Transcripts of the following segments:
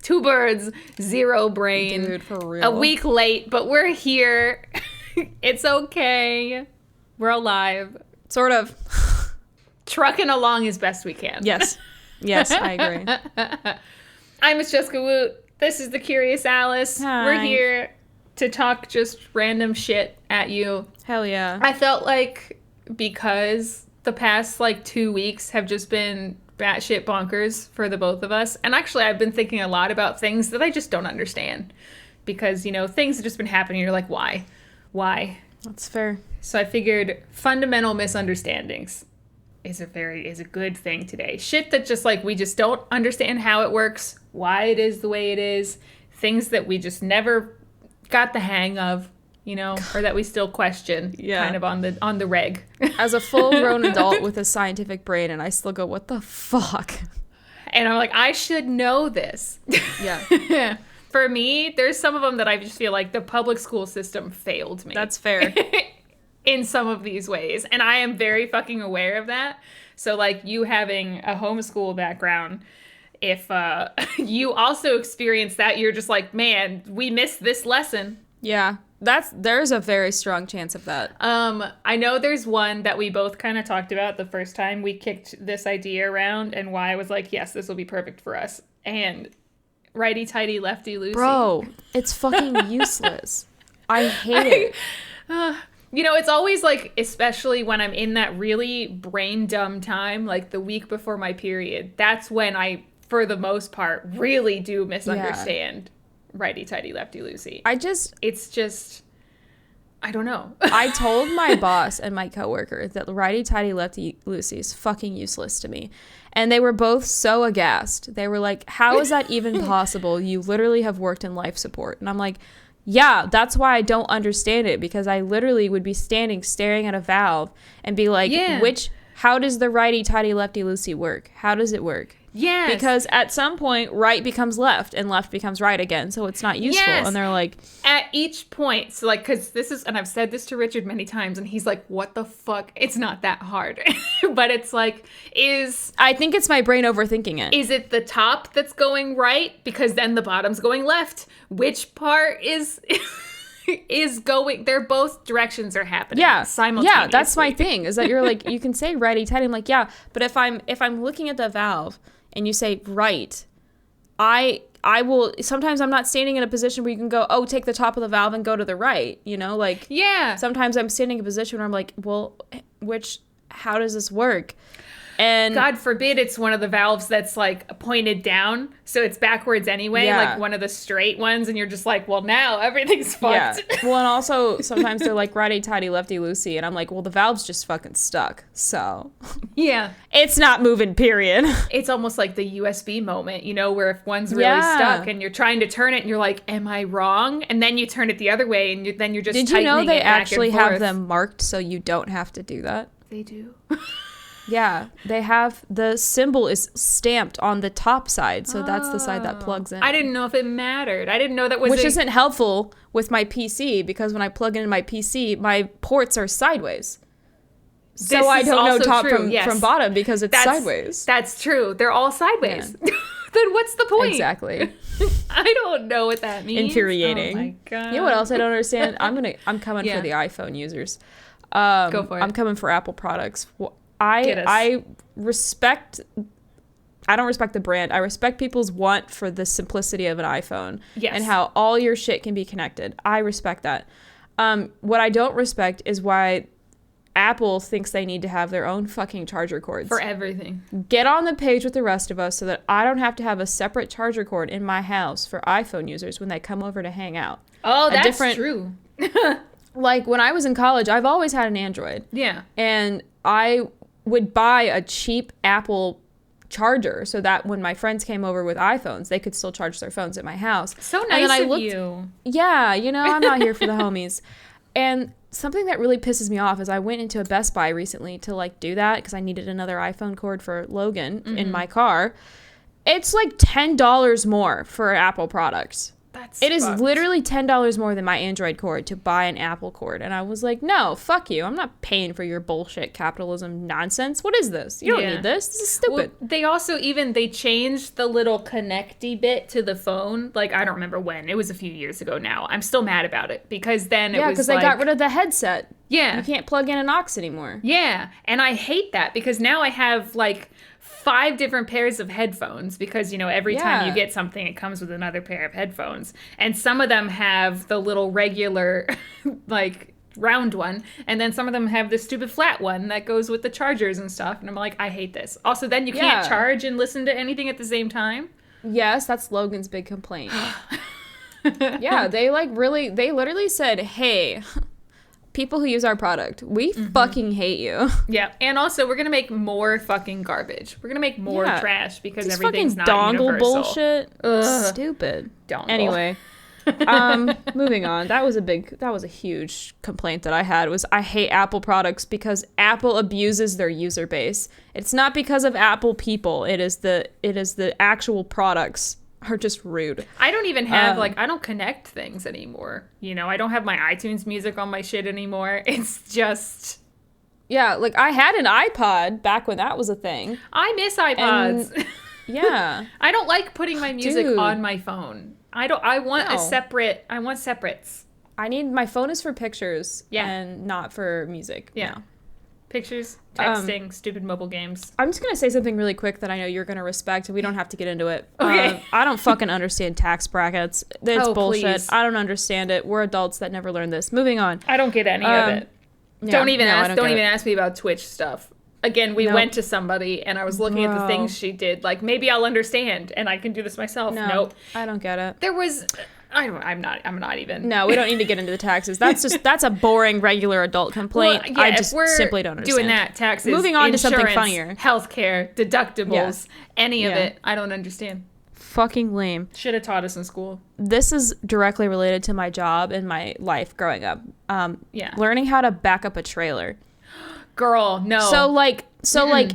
Two birds, zero brain. Dude, for real. A week late, but we're here. It's okay. We're alive. Sort of. Trucking along as best we can. Yes. Yes, I agree. I'm Miss Jessica Woot. This is the Curious Alice. Hi. We're here to talk just random shit at you. Hell yeah. I felt like because the past 2 weeks have just been batshit bonkers for the both of us. And actually, I've been thinking a lot about things that I just don't understand. Because, things have just been happening. You're like, why? Why? That's fair. So I figured fundamental misunderstandings is a good thing today. Shit that just we just don't understand how it works, why it is the way it is, things that we just never got the hang of, or that we still question kind of on the reg. As a full-grown adult with a scientific brain, and I still go, what the fuck? And I'm like, I should know this. Yeah. For me, there's some of them that I just feel like the public school system failed me. That's fair. In some of these ways. And I am very fucking aware of that. So you having a homeschool background, if you also experience that, you're just like, man, we missed this lesson. Yeah. There's a very strong chance of that. I know there's one that we both kind of talked about the first time we kicked this idea around and why I was like, yes, this will be perfect for us. And righty, tighty, lefty, loosey. Bro, it's fucking useless. I hate it. It's always especially when I'm in that really brain dumb time, the week before my period, that's when I, for the most part, really do misunderstand righty, tighty, lefty, loosey. It's just, I don't know. I told my boss and my coworker that righty, tighty, lefty, loosey is fucking useless to me. And they were both so aghast. They were like, how is that even possible? You literally have worked in life support. And I'm like, yeah, that's why I don't understand it, because I literally would be staring at a valve and be like, how does the righty, tighty, lefty, loosey work? How does it work? Yes. Because at some point, right becomes left and left becomes right again, so it's not useful. Yes. And they're like... At each point, so because this is, and I've said this to Richard many times, and he's like, what the fuck? It's not that hard. But it's I think it's my brain overthinking it. Is it the top that's going right? Because then the bottom's going left. Which part is going... They're both directions are happening simultaneously. Yeah, that's my thing, is that you're like, you can say righty, tighty. I'm like, yeah, but if I'm looking at the valve... and you say right, I will, sometimes I'm not standing in a position where you can go, oh, take the top of the valve and go to the right, sometimes I'm standing in a position where I'm like, well, how does this work? And God forbid it's one of the valves that's pointed down, so it's backwards anyway, one of the straight ones, and you're just like, well, now everything's fucked. Yeah. Well, and also sometimes they're like righty, tighty, lefty, loosey, and I'm like, well, the valve's just fucking stuck, so yeah, it's not moving, period. It's almost like the USB moment, where if one's really stuck and you're trying to turn it and you're like, am I wrong? And then you turn it the other way and then you're just Did you know they actually have them marked so you don't have to do that? They do. Yeah, they have, the symbol is stamped on the top side, so that's the side that plugs in. I didn't know if it mattered. I didn't know that was... Which isn't helpful with my PC, because when I plug in my PC, my ports are sideways. So I don't know top from bottom, because it's sideways. That's true. They're all sideways. Yeah. Then what's the point? Exactly. I don't know what that means. Infuriating. Oh my God. You know what else I don't understand? I'm coming for the iPhone users. Go for it. I'm coming for Apple products. I don't respect the brand. I respect people's want for the simplicity of an iPhone and how all your shit can be connected. I respect that. What I don't respect is why Apple thinks they need to have their own fucking charger cords. For everything. Get on the page with the rest of us so that I don't have to have a separate charger cord in my house for iPhone users when they come over to hang out. Oh, that's true. When I was in college, I've always had an Android. Yeah. And I would buy a cheap Apple charger so that when my friends came over with iPhones, they could still charge their phones at my house. So nice of you. Yeah, I'm not here for the homies. And something that really pisses me off is I went into a Best Buy recently to do that because I needed another iPhone cord for Logan in my car. It's $10 more for Apple products. It is fucked. literally $10 more than my Android cord to buy an Apple cord. And I was like, no, fuck you. I'm not paying for your bullshit capitalism nonsense. What is this? You don't need this. This is stupid. Well, they also they changed the little connecty bit to the phone. Like, I don't remember when. It was a few years ago now. I'm still mad about it because then it was Yeah, because they got rid of the headset. Yeah. You can't plug in an aux anymore. Yeah. And I hate that because now I have like 5 different pairs of headphones because, every time you get something, it comes with another pair of headphones. And some of them have the little regular, like, round one. And then some of them have the stupid flat one that goes with the chargers and stuff. And I'm like, I hate this. Also, then you can't charge and listen to anything at the same time. Yes, that's Logan's big complaint. Yeah, they literally said, hey, people who use our product, we fucking hate you. Yeah, and also we're gonna make more fucking garbage. We're gonna make more trash because this everything's not dongle universal. Bullshit. Ugh. Stupid. Dongle. Anyway, moving on. That was a huge complaint that I had. Was I hate Apple products because Apple abuses their user base. It's not because of Apple people. It is the actual products are just rude. I don't even have I don't connect things anymore. I don't have my iTunes music on my shit anymore. It's just like I had an iPod back when that was a thing. I miss iPods. And, yeah. I don't like putting my music on my phone. I want separates. My phone is for pictures Yeah. and not for music. Yeah. No. Pictures, texting, stupid mobile games. I'm just going to say something really quick that I know you're going to respect. We don't have to get into it. Okay. I don't fucking understand tax brackets. It's bullshit. Please. I don't understand it. We're adults that never learned this. Moving on. I don't get any of it. Yeah, Don't even no, ask me about Twitch stuff. Again, we went to somebody and I was looking at the things she did. Like, maybe I'll understand and I can do this myself. No, Nope. I don't get it. There was... I'm not even. No, we don't need to get into the taxes. That's a boring regular adult complaint. Well, yeah, I just if we're simply don't understand. doing that, taxes, moving on to something insurance, funnier. Healthcare, deductibles, any of Yeah. it. I don't understand. Fucking lame. Should have taught us in school. This is directly related to my job and my life growing up. Learning how to back up a trailer. Girl, no. So like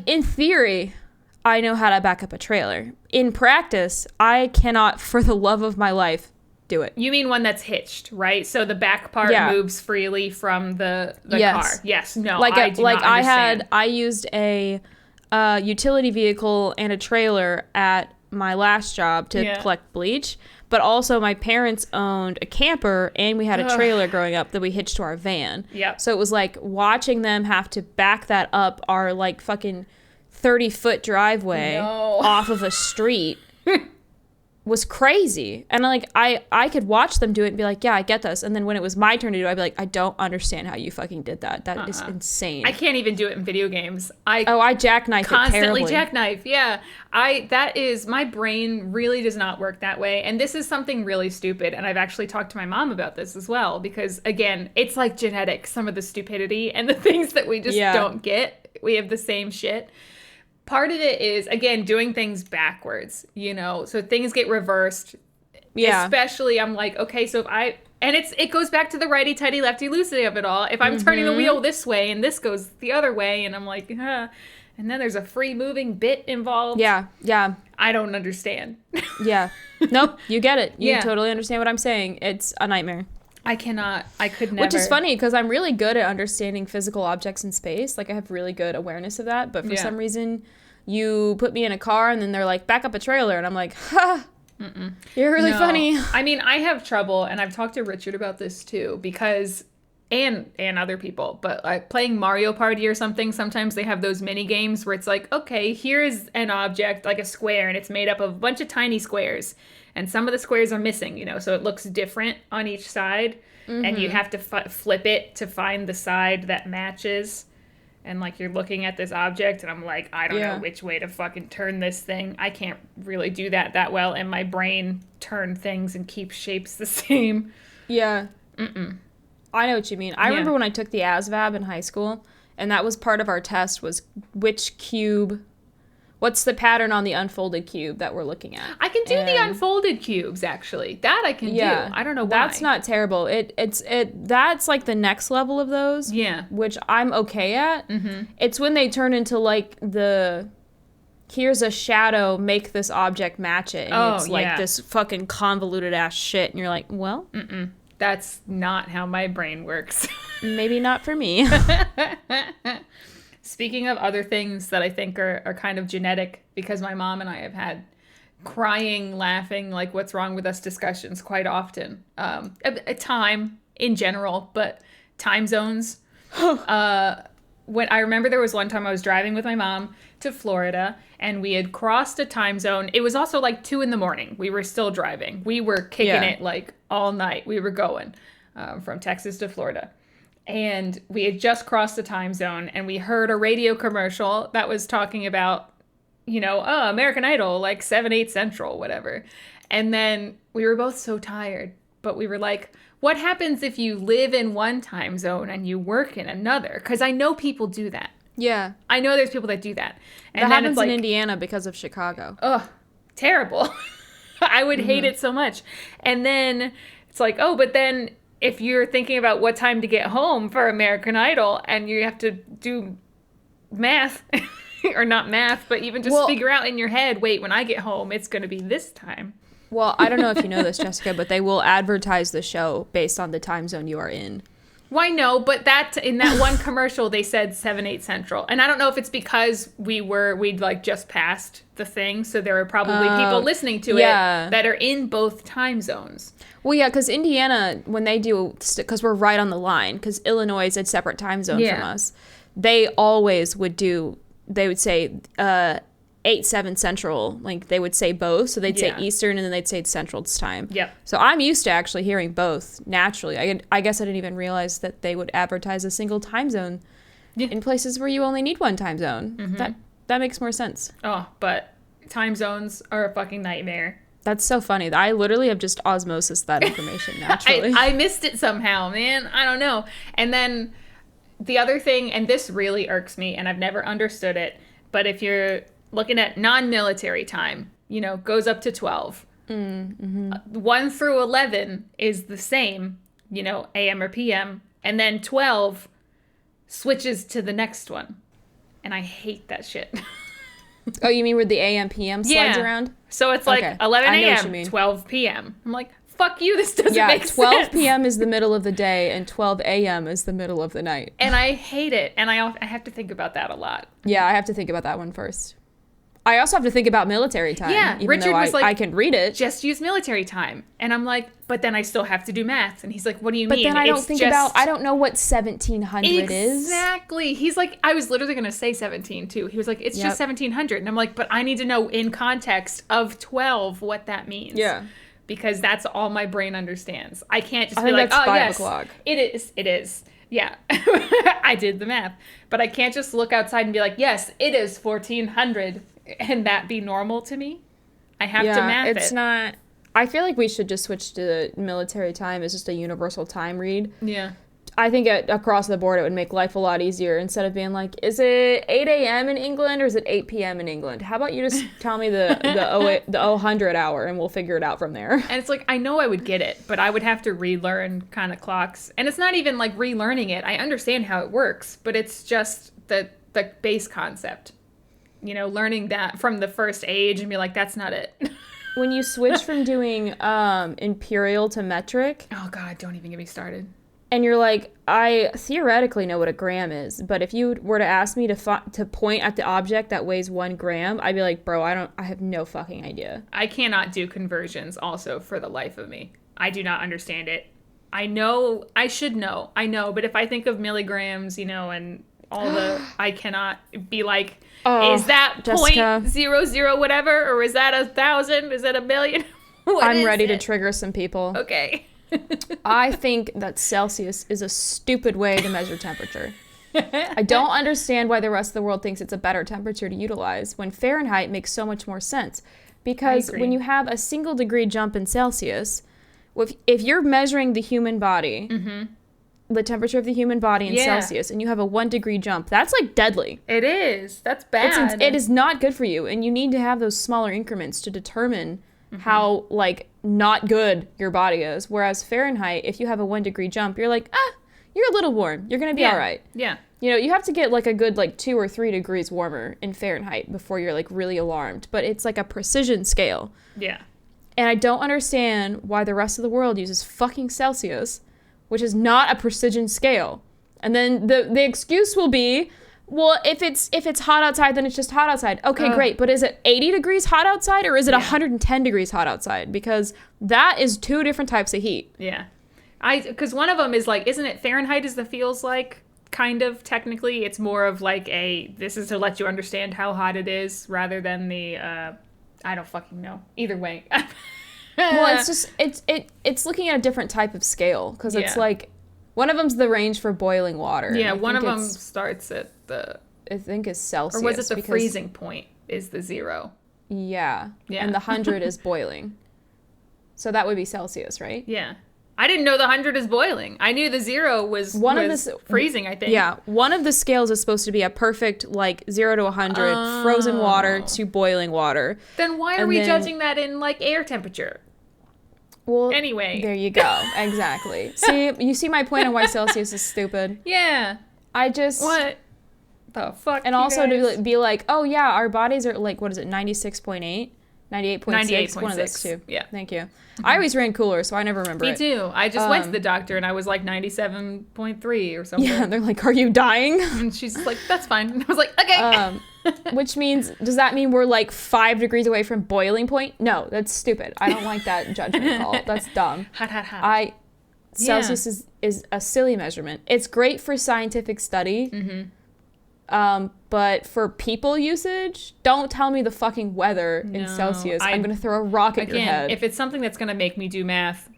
in theory, I know how to back up a trailer. In practice, I cannot for the love of my life do it. You mean one that's hitched, right? So the back part moves freely from the car. Yes. No. I used a utility vehicle and a trailer at my last job to collect bleach, but also my parents owned a camper and we had a trailer growing up that we hitched to our van. Yep. So it was like watching them have to back that up our like fucking 30-foot driveway off of a street was crazy. And like I could watch them do it and be like, yeah, I get this. And then when it was my turn to do it, I'd be like, I don't understand how you fucking did that. That is insane. I can't even do it in video games. I jackknife constantly it terribly. jackknife. Yeah. My brain really does not work that way. And this is something really stupid. And I've actually talked to my mom about this as well, because again, it's like genetics, some of the stupidity and the things that we just don't get. We have the same shit. Part of it is, again, doing things backwards, so things get reversed. Yeah. Especially, I'm like, okay, so it goes back to the righty, tighty, lefty, loosey of it all. If I'm turning the wheel this way and this goes the other way, and I'm like, and then there's a free moving bit involved. Yeah. I don't understand. Yeah. Nope, you get it. You totally understand what I'm saying. It's a nightmare. I could never. Which is funny because I'm really good at understanding physical objects in space. Like I have really good awareness of that. But for some reason, you put me in a car and then they're like, back up a trailer. And I'm like, ha, you're really funny. I mean, I have trouble. And I've talked to Richard about this too, because, and other people, but like playing Mario Party or something, sometimes they have those mini games where it's like, okay, here's an object like a square and it's made up of a bunch of tiny squares. And some of the squares are missing, so it looks different on each side. And you have to flip it to find the side that matches. And, like, you're looking at this object, and I'm like, I don't know which way to fucking turn this thing. I can't really do that well. And my brain turn things and keep shapes the same. Yeah. I know what you mean. I remember when I took the ASVAB in high school, and that was part of our test was what's the pattern on the unfolded cube that we're looking at? I can do the unfolded cubes, actually. That I can do. I don't know why. That's not terrible. That's like the next level of those. Yeah. Which I'm okay at. It's when they turn into like the here's a shadow, make this object match it. And it's like this fucking convoluted ass shit. And you're like, well, that's not how my brain works. Maybe not for me. Speaking of other things that I think are kind of genetic, because my mom and I have had crying, laughing, like what's wrong with us discussions quite often. A time in general, but time zones. When I remember there was one time I was driving with my mom to Florida and we had crossed a time zone. It was also like 2 a.m. We were still driving. We were kicking it like all night. We were going from Texas to Florida. And we had just crossed the time zone and we heard a radio commercial that was talking about, American Idol, like 7/8 Central, whatever. And then we were both so tired, but we were like, what happens if you live in one time zone and you work in another? Because I know people do that. Yeah. I know there's people that do that. And that then happens it's like, in Indiana because of Chicago. Ugh, terrible. I would hate it so much. And then it's like, but then if you're thinking about what time to get home for American Idol and you have to do math, or not math, but even just figure out in your head, wait, when I get home, it's going to be this time. Well, I don't know if you know this, Jessica, but they will advertise the show based on the time zone you are in. Why no? But in that one commercial, they said 7/8 Central. And I don't know if it's because we'd like just passed the thing. So there are probably people listening to it that are in both time zones. Well, yeah, because Indiana, when they do, because we're right on the line, because Illinois is a separate time zone from us, they always they would say 8/7 Central, like they would say both. So they'd say Eastern and then they'd say Central's time. Yep. So I'm used to actually hearing both naturally. I guess I didn't even realize that they would advertise a single time zone in places where you only need one time zone. Mm-hmm. That makes more sense. Oh, but time zones are a fucking nightmare. That's so funny. I literally have just osmosis that information naturally. I missed it somehow, man. I don't know. And then the other thing, and this really irks me, and I've never understood it, but if you're looking at non-military time, goes up to 12. 1 through 11 is the same, AM or PM. And then 12 switches to the next one. And I hate that shit. Oh, you mean where the AM, PM slides around? So it's like 11 a.m., 12 p.m. I'm like, fuck you, this doesn't make sense. 12 p.m. is the middle of the day and 12 a.m. is the middle of the night. And I hate it. And I have to think about that a lot. Yeah, I have to think about that one first. I also have to think about military time. Yeah, even Richard though was like, I can read it. Just use military time. And I'm like, but then I still have to do math. And he's like, what do you mean? But then I don't know what 1700 is. Exactly. He's like, I was literally going to say 17 too. He was like, it's just 1700. And I'm like, but I need to know in context of 12 what that means. Yeah. Because that's all my brain understands. I can't just be like, oh, yes, 5 o'clock. It is. Yeah. I did the math. But I can't just look outside and be like, yes, it is 1400. And that be normal to me? I have to math it. It's not. I feel like we should just switch to military time as just a universal time read. Yeah. I think across the board it would make life a lot easier instead of being like, is it 8 a.m. in England or is it 8 p.m. in England? How about you just tell me the 100 hour and we'll figure it out from there. And it's like, I know I would get it, but I would have to relearn kind of clocks. And it's not even like relearning it. I understand how it works, but it's just the base concept. Learning that from the first age and be like, that's not it. When you switch from doing imperial to metric. Oh, God, don't even get me started. And you're like, I theoretically know what a gram is, but if you were to ask me to point at the object that weighs 1 gram, I'd be like, bro, I have no fucking idea. I cannot do conversions also for the life of me. I do not understand it. I know, I should know. I know, but if I think of milligrams, and all I cannot be like, is that Jessica, 0.00 whatever, or is that 1,000? Is that 1,000,000? I'm ready to trigger some people. Okay. I think that Celcius is a stupid way to measure temperature. I don't understand why the rest of the world thinks it's a better temperature to utilize when Fahrenheit makes so much more sense. Because when you have a single degree jump in Celsius, if you're measuring the human body, the temperature of the human body in Celsius, and you have a 1 degree jump, that's like deadly. It is. That's bad. It is not good for you. And you need to have those smaller increments to determine how, like, not good your body is. Whereas Fahrenheit, if you have a 1 degree jump, you're like, you're a little warm. You're going to be all right. Yeah. You know, you have to get like a good like 2 or 3 degrees warmer in Fahrenheit before you're like really alarmed. But it's like a precision scale. Yeah. And I don't understand why the rest of the world uses fucking Celsius, which is not a precision scale. And then the excuse will be, well, if it's hot outside, then it's just hot outside. Okay, great. But is it 80 degrees hot outside or is it 110 degrees hot outside? Because that is 2 different types of heat. Yeah. Because one of them is like, isn't it Fahrenheit is the feels like? Kind of, technically. It's more of like this is to let you understand how hot it is rather than the, I don't fucking know. Either way. Well, it's just, it's looking at a different type of scale. Because it's like, one of them's the range for boiling water. Yeah, one of them starts at I think is Celsius. Or was it the freezing point is the 0? Yeah. And the 100 is boiling. So that would be Celsius, right? Yeah. I didn't know the 100 is boiling. I knew the 0 was freezing, I think. Yeah. One of the scales is supposed to be a perfect, like, 0 to 100, frozen water to boiling water. Then why are we judging that in, like, air temperature? Well, anyway. There you go. Exactly. See, you see my point on why Celsius is stupid? Yeah. What the fuck? And also guys? To be like, oh, yeah, our bodies are, like, what is it, 96.8? 98.6, one of those two. Yeah. Thank you. I always ran cooler, so I never remember Me too. I just went to the doctor, and I was like 97.3 or something. Yeah, they're like, are you dying? And she's like, that's fine. And I was like, okay. Which means, does that mean we're like 5 degrees away from boiling point? No, that's stupid. I don't like that judgment call. That's dumb. Hot. Celsius is a silly measurement. It's great for scientific study. Mm-hmm. But for people usage, don't tell me the fucking weather in Celsius. I'm going to throw a rock at your head. If it's something that's going to make me do math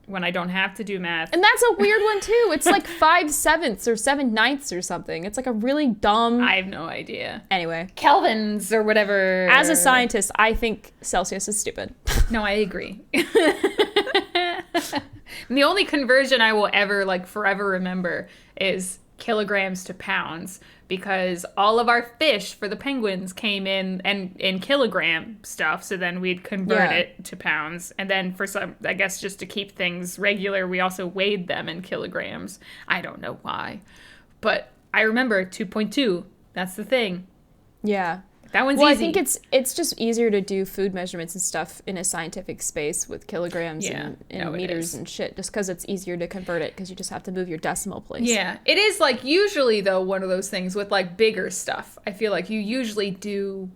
when I don't have to do math. And that's a weird one, too. It's like 5/7 or 7/9 or something. It's like a really dumb... I have no idea. Anyway. Kelvins or whatever. As a scientist, I think Celsius is stupid. No, I agree. And the only conversion I will ever, like, forever remember is kilograms to pounds, because all of our fish for the penguins came in kilogram stuff, so then we'd convert it to pounds, and then for some, I guess just to keep things regular, we also weighed them in kilograms. I don't know why, but I remember 2.2. That's the thing. Yeah. That one's easy. I think it's just easier to do food measurements and stuff in a scientific space with kilograms and meters and shit, just because it's easier to convert it, because you just have to move your decimal place. Yeah. It is, like, usually, though, one of those things with, like, bigger stuff. I feel like you usually do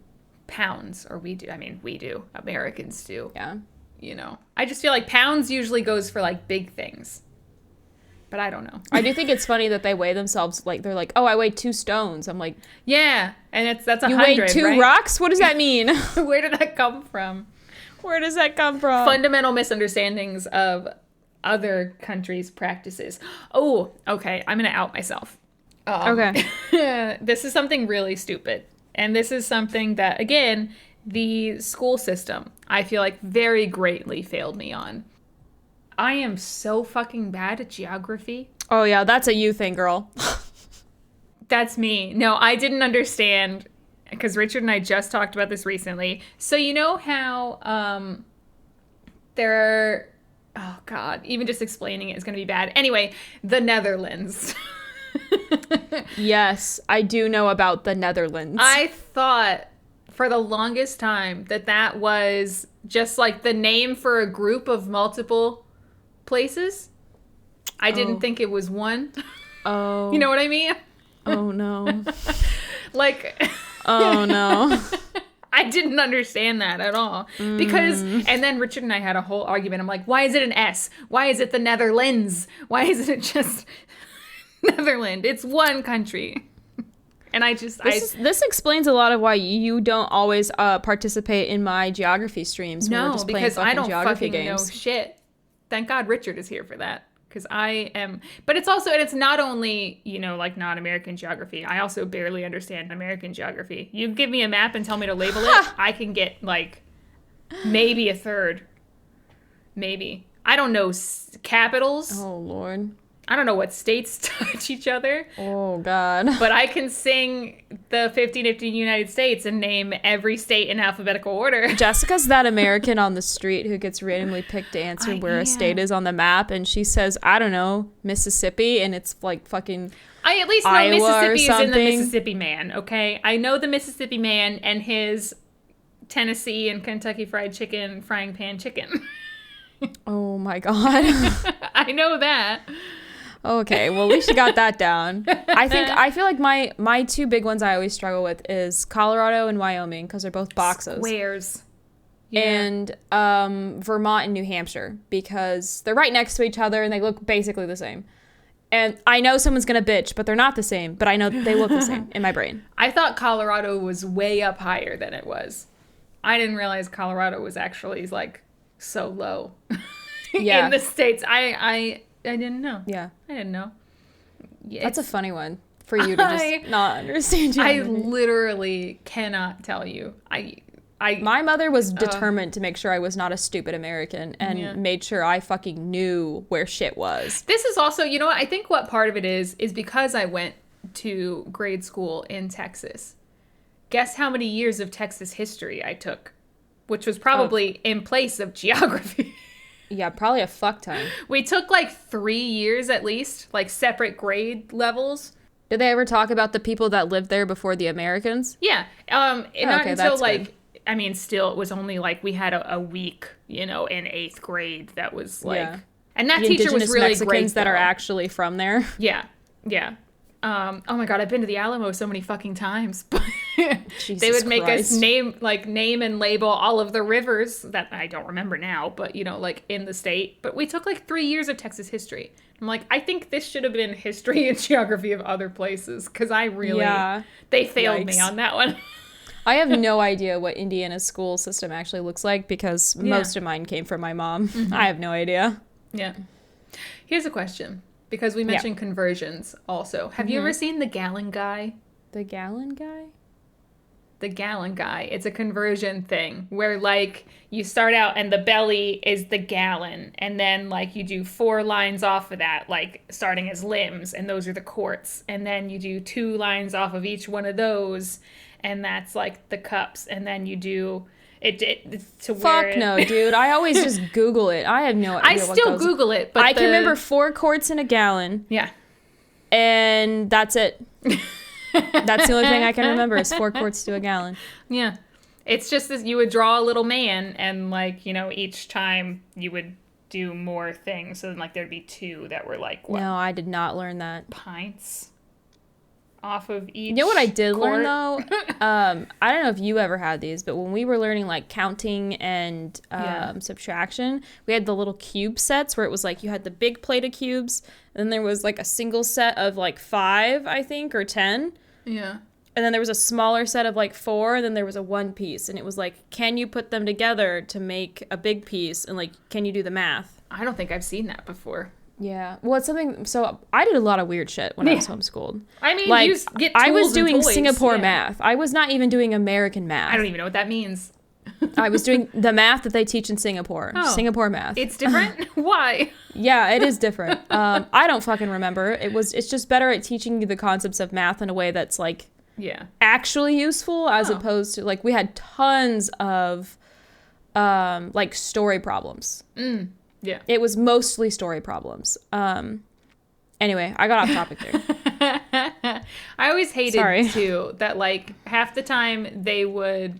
pounds, or we do. I mean, we do. Americans do. Yeah. You know. I just feel like pounds usually goes for, like, big things. But I don't know. I do think it's funny that they weigh themselves like they're like, oh, I weigh 2 stones. I'm like, yeah, and that's 100. You weigh 2 rocks? What does that mean? Where did that come from? Where does that come from? Fundamental misunderstandings of other countries' practices. Oh, okay. I'm gonna out myself. Okay. This is something really stupid, and this is something that, again, the school system, I feel like, very greatly failed me on. I am so fucking bad at geography. Oh, yeah, that's a you thing, girl. That's me. No, I didn't understand, because Richard and I just talked about this recently. So you know how there are... Oh, God. Even just explaining it is going to be bad. Anyway, the Netherlands. Yes, I do know about the Netherlands. I thought for the longest time that was just like the name for a group of multiple... places. I didn't think it was one. Oh. You know what I mean? Oh, no. Like. Oh, no. I didn't understand that at all. Because, and then Richard and I had a whole argument. I'm like, why is it an S? Why is it the Netherlands? Why isn't it just Netherlands? It's one country. And this explains a lot of why you don't always participate in my geography streams. No, when we're just playing because I don't geography fucking games. know shit. Thank God Richard is here for that, because I am... But it's also... And it's not only, you know, like, not American geography. I also barely understand American geography. You give me a map and tell me to label it, I can get, like, maybe 1/3. Maybe. I don't know capitals. Oh, Lord. I don't know what states touch each other. Oh, God. But I can sing the 15 United States and name every state in alphabetical order. Jessica's that American on the street who gets randomly picked to answer where a state is on the map, and she says, I don't know, Mississippi, and it's like fucking I at least know Iowa Mississippi is in the something. Mississippi Man, okay? I know the Mississippi Man and his Tennessee and Kentucky Fried Chicken frying pan chicken. Oh, my God. I know that. Okay, well, at least you got that down. I feel like my two big ones I always struggle with is Colorado and Wyoming, because they're both boxes. Squares. Yeah. And Vermont and New Hampshire, because they're right next to each other and they look basically the same. And I know someone's going to bitch, but they're not the same. But I know they look the same in my brain. I thought Colorado was way up higher than it was. I didn't realize Colorado was actually, like, so low in the States. I didn't know. Yeah. I didn't know. Yeah, that's a funny one for you to just not understand. I literally cannot tell you. My mother was determined to make sure I was not a stupid American and made sure I fucking knew where shit was. This is also, you know what, I think what part of it is because I went to grade school in Texas. Guess how many years of Texas history I took? Which was probably in place of geography. Yeah, probably a fuck ton. We took like 3 years at least, like separate grade levels. Did they ever talk about the people that lived there before the Americans? Yeah. Not until like, good. I mean, still, it was only like we had a week, you know, in 8th grade that was like, and that the teacher was really Mexicans great. That are actually from there. Yeah. Yeah. Oh my God, I've been to the Alamo so many fucking times. They would make us name and label all of the rivers that I don't remember now, but you know, like in the state. But we took like 3 years of Texas history. I'm like, I think this should have been history and geography of other places because I really, they failed me on that one. I have no idea what Indiana's school system actually looks like because most of mine came from my mom. Mm-hmm. I have no idea. Yeah. Here's a question. Because we mentioned conversions also. Have you ever seen The Gallon Guy? The Gallon Guy? The Gallon Guy. It's a conversion thing where, like, you start out and the belly is the gallon. And then, like, you do 4 lines off of that, like, starting as limbs. And those are the quarts. And then you do 2 lines off of each one of those. And that's, like, the cups. And then you do... Fuck no, dude. I always just Google it. I have no idea. I still Google it, but I can remember 4 quarts in a gallon. Yeah. And that's it. That's the only thing I can remember is 4 quarts to a gallon. Yeah. It's just that you would draw a little man and, like, you know, each time you would do more things. So then, like, there'd be 2 that were, like, what? No, I did not learn that. Pints off of each. You know what I did learn though? I don't know if you ever had these, but when we were learning like counting and subtraction, we had the little cube sets where it was like you had the big plate of cubes, and then there was like a single set of like 5, I think, or 10. Yeah. And then there was a smaller set of like 4, and then there was a 1 piece, and it was like, can you put them together to make a big piece, and like, can you do the math? I don't think I've seen that before. Yeah. Well, it's something... So, I did a lot of weird shit when I was homeschooled. I mean, like, you get tools I was doing and toys. Singapore math. I was not even doing American math. I don't even know what that means. I was doing the math that they teach in Singapore. Oh, Singapore math. It's different? Why? Yeah, it is different. I don't fucking remember. It's just better at teaching you the concepts of math in a way that's, like... actually useful, as opposed to... Like, we had tons of, like, story problems. Yeah. It was mostly story problems. Anyway, I got off topic there. I always hated, too, that, like, half the time they would,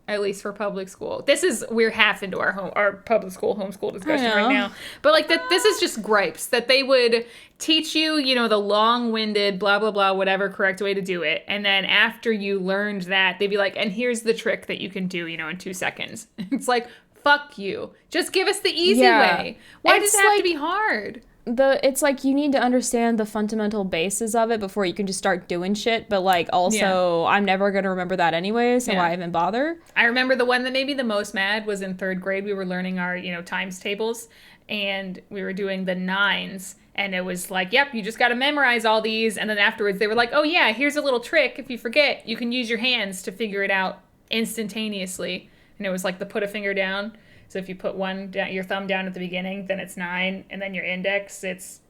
at least for public school, we're half into our public school homeschool discussion right now, but, like, this is just gripes, that they would teach you, you know, the long-winded, blah, blah, blah, whatever correct way to do it, and then after you learned that, they'd be like, and here's the trick that you can do, you know, in 2 seconds. It's like... Fuck you. Just give us the easy way. Why does it have to be hard? It's like you need to understand the fundamental basis of it before you can just start doing shit. But like also, I'm never going to remember that anyway, so why even bother? I remember the one that made me the most mad was in 3rd grade. We were learning our, you know, times tables, and we were doing the 9s. And it was like, yep, you just got to memorize all these. And then afterwards they were like, oh yeah, here's a little trick. If you forget, you can use your hands to figure it out instantaneously. And it was like the put a finger down. So if you put your thumb down at the beginning, then it's 9, and then your index, it's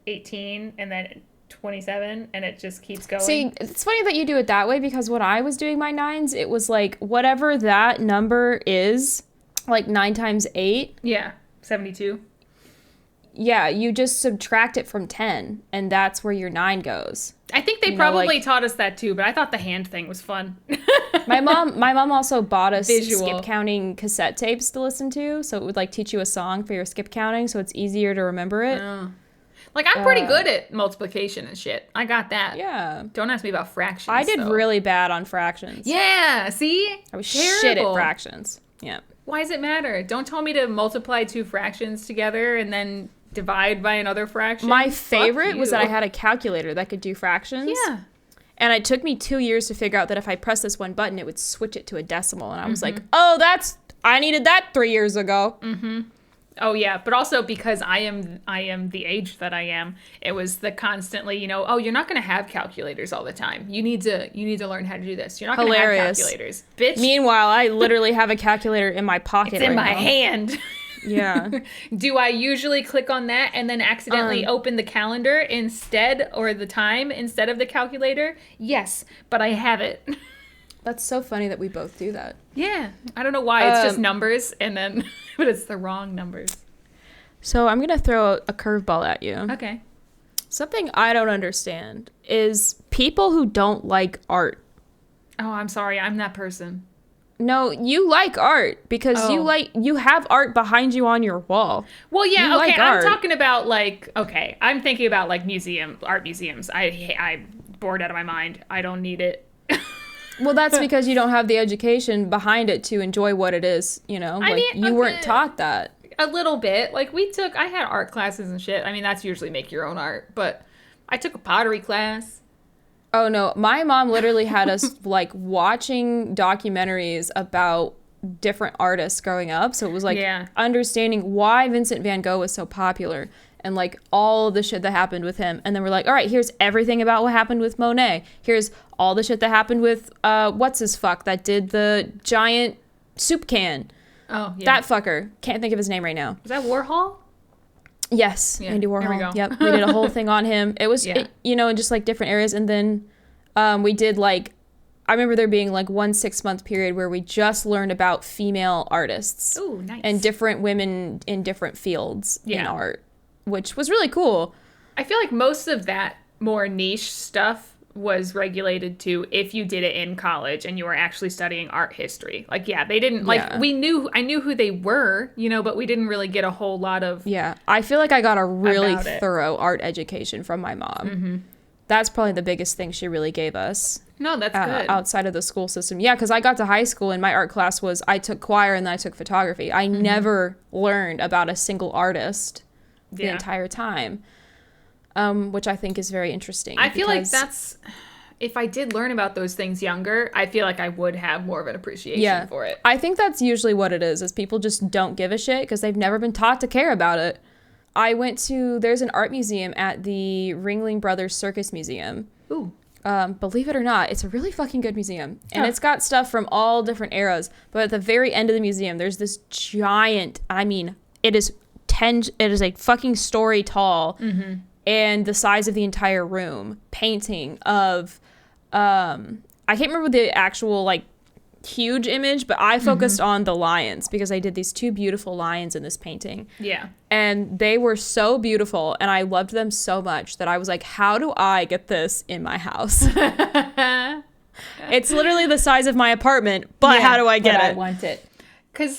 18 and then 27, and it just keeps going. See, it's funny that you do it that way, because when I was doing my nines, it was like whatever that number is, like 9 times 8. Yeah, 72. Yeah, you just subtract it from 10, and that's where your 9 goes. I think they probably taught us that too, but I thought the hand thing was fun. My mom also bought us Visual. skip counting cassette tapes to listen to, so it would like teach you a song for your skip counting, so it's easier to remember it. Like, I'm pretty good at multiplication and shit. I got that. Yeah. Don't ask me about fractions. I did though. really bad on fractions. Yeah, see? I was Terrible. shit at fractions. Yeah. Why does it matter? Don't tell me to multiply 2 fractions together and then divide by another fraction. My Fuck favorite was that I you. had a calculator that could do fractions. Yeah. And it took me 2 years to figure out that if I pressed this one button, it would switch it to a decimal. And I was like, oh, I needed that 3 years ago. Mm-hmm. Oh yeah, but also because I am the age that I am, it was the constantly, oh, you're not going to have calculators all the time. You need to learn how to do this. You're not going to have calculators, bitch. Meanwhile, I literally have a calculator in my pocket. It's in my now. hand. Yeah. Do I usually click on that and then accidentally open the calendar instead, or the time instead of the calculator? Yes, but I have it. That's so funny that we both do that. Yeah. I don't know why. It's just numbers, and then, but it's the wrong numbers. So I'm going to throw a curveball at you. Okay. Something I don't understand is people who don't like art. Oh, I'm sorry. I'm that person. No, you like art because you have art behind you on your wall. Well, yeah, you okay. like I'm art. talking about I'm thinking about art museums. I'm bored out of my mind. I don't need it. Well, that's because you don't have the education behind it to enjoy what it is, you weren't taught that. A little bit. I had art classes and shit. I mean, that's usually make your own art, but I took a pottery class. Oh, no. My mom literally had us, watching documentaries about different artists growing up. So it was, understanding why Vincent van Gogh was so popular and, all the shit that happened with him. And then we're like, all right, here's everything about what happened with Monet. Here's all the shit that happened with, what's-his-fuck that did the giant soup can. Oh, yeah. That fucker. Can't think of his name right now. Was that Warhol? Yes, Yeah, Andy Warhol. there we go. Yep, we did a whole thing on him. It was, in just different areas, and then we did I remember there being 1 6-month period where we just learned about female artists. Ooh, nice. And different women in different fields in art, which was really cool. I feel like most of that more niche stuff was regulated to if you did it in college and you were actually studying art history. They didn't I knew who they were, but we didn't really get a whole lot of. Yeah. I feel like I got a really thorough art education from my mom. Mm-hmm. That's probably the biggest thing she really gave us. No, that's good. Outside of the school system. Yeah, because I got to high school and my art class was, I took choir and then I took photography. I never learned about a single artist the entire time. Which I think is very interesting. I feel like that's, if I did learn about those things younger, I feel like I would have more of an appreciation for it. I think that's usually what it is people just don't give a shit because they've never been taught to care about it. There's an art museum at the Ringling Brothers Circus Museum. Ooh. Believe it or not, it's a really fucking good museum. And it's got stuff from all different eras. But at the very end of the museum, there's this giant, it is a fucking story tall. Mm-hmm. And the size of the entire room, painting of, I can't remember the actual, huge image, but I focused on the lions because I did these 2 beautiful lions in this painting. Yeah. And they were so beautiful, and I loved them so much that I was like, how do I get this in my house? It's literally the size of my apartment, but how do I get it? I want it. Because,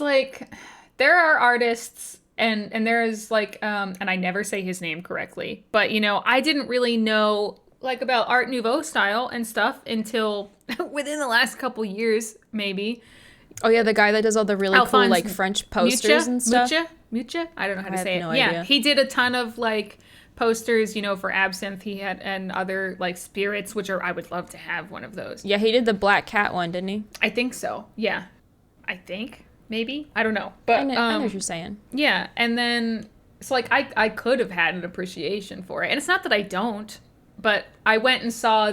there are artists... And there is and I never say his name correctly, but I didn't really know about Art Nouveau style and stuff until within the last couple years, maybe. Oh yeah, the guy that does all the really cool French posters and stuff. Mucha? I don't know how to say it. No idea. Yeah, he did a ton of posters, for Absinthe. He had and other spirits, which I would love to have one of those. Yeah, he did the Black Cat one, didn't he? I think so. Yeah, I think. Maybe. I don't know. But I know what you're saying. Yeah. And then it's I could have had an appreciation for it. And it's not that I don't, but I went and saw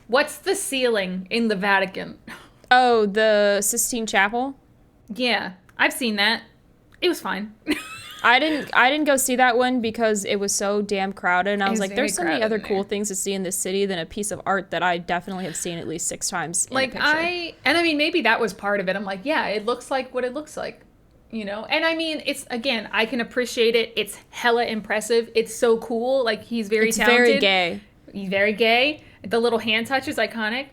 what's the ceiling in the Vatican? Oh, the Sistine Chapel? Yeah. I've seen that. It was fine. I didn't go see that one because it was so damn crowded, and I was like, there's so many other cool things to see in this city than a piece of art that I definitely have seen at least 6 times in a picture. I mean, maybe that was part of it. I'm like, yeah, it looks like what it looks like, you know? And I mean, it's, again, I can appreciate it. It's hella impressive. It's so cool. Like, he's very talented. Very gay. He's very gay. The little hand touch is iconic.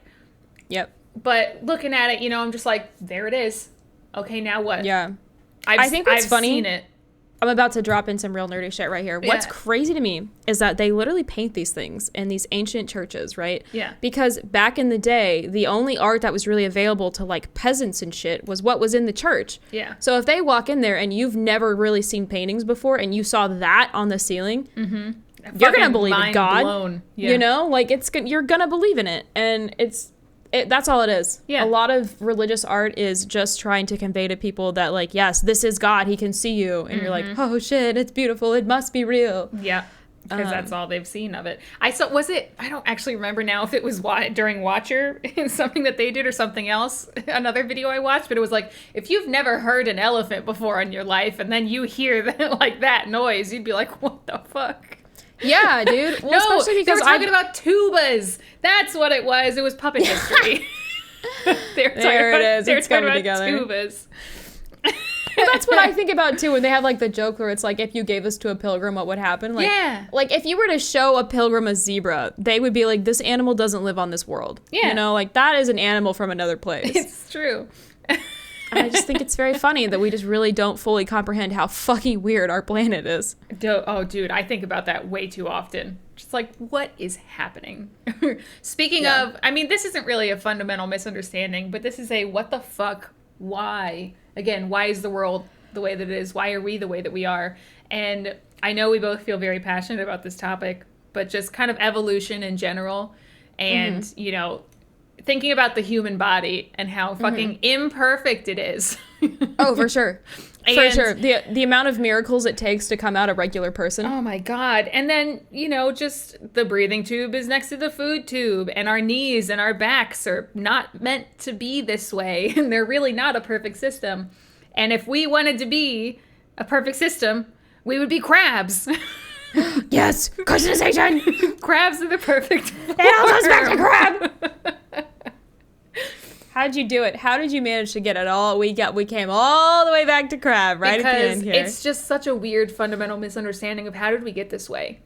Yep. But looking at it, you know, I'm just like, there it is. Okay, now what? Yeah. I think what's funny. Seen it. I'm about to drop in some real nerdy shit right here. What's crazy to me is that they literally paint these things in these ancient churches, right? Yeah. Because back in the day, the only art that was really available to like peasants and shit was what was in the church. Yeah. So if they walk in there and you've never really seen paintings before and you saw that on the ceiling, you're gonna believe in God. Yeah. You know, like you're gonna believe in it, and that's all it is. Yeah. A lot of religious art is just trying to convey to people that, like, yes, this is God. He can see you. And you're like, oh, shit, it's beautiful. It must be real. Yeah. Because that's all they've seen of it. I don't actually remember now if it was during Watcher, something that they did or something else, another video I watched, but it was like, if you've never heard an elephant before in your life and then you hear that noise, you'd be like, what the fuck? Yeah, dude. Well, no, especially because they were talking about tubas. That's what it was. It was puppet history. There it is. It's coming together. Tubas. Well, that's what I think about too when they have like the joke where it's like, if you gave this to a pilgrim, what would happen? Like, yeah. Like if you were to show a pilgrim a zebra, they would be like, this animal doesn't live on this world. Yeah. You know, like that is an animal from another place. It's true. And I just think it's very funny that we just really don't fully comprehend how fucking weird our planet is. Oh, dude, I think about that way too often. Just like, what is happening? Speaking of, I mean, this isn't really a fundamental misunderstanding, but this is a what the fuck, why? Again, why is the world the way that it is? Why are we the way that we are? And I know we both feel very passionate about this topic, but just kind of evolution in general and, you know, thinking about the human body and how fucking imperfect it is. Oh, for sure. For sure. The amount of miracles it takes to come out a regular person. Oh my God. And then, you know, just the breathing tube is next to the food tube, and our knees and our backs are not meant to be this way. And they're really not a perfect system. And if we wanted to be a perfect system, we would be crabs. Yes, customization. Crabs are the perfect form. It all goes back to crab. How'd you do it? How did you manage to get it all? We came all the way back to crab right because at the end here. It's just such a weird fundamental misunderstanding of how did we get this way.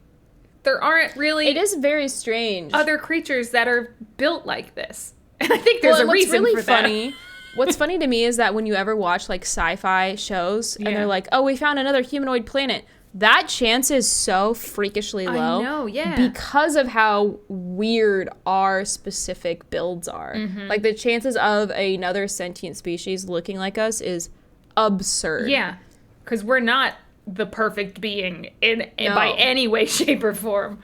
There aren't really. It is very strange. Other creatures that are built like this, and I think there's a reason for that. What's funny to me is that when you ever watch like sci-fi shows and they're like, "Oh, we found another humanoid planet." That chance is so freakishly low. I know, yeah. Because of how weird our specific builds are. Like, the chances of another sentient species looking like us is absurd. Yeah, because we're not the perfect being by any way, shape, or form.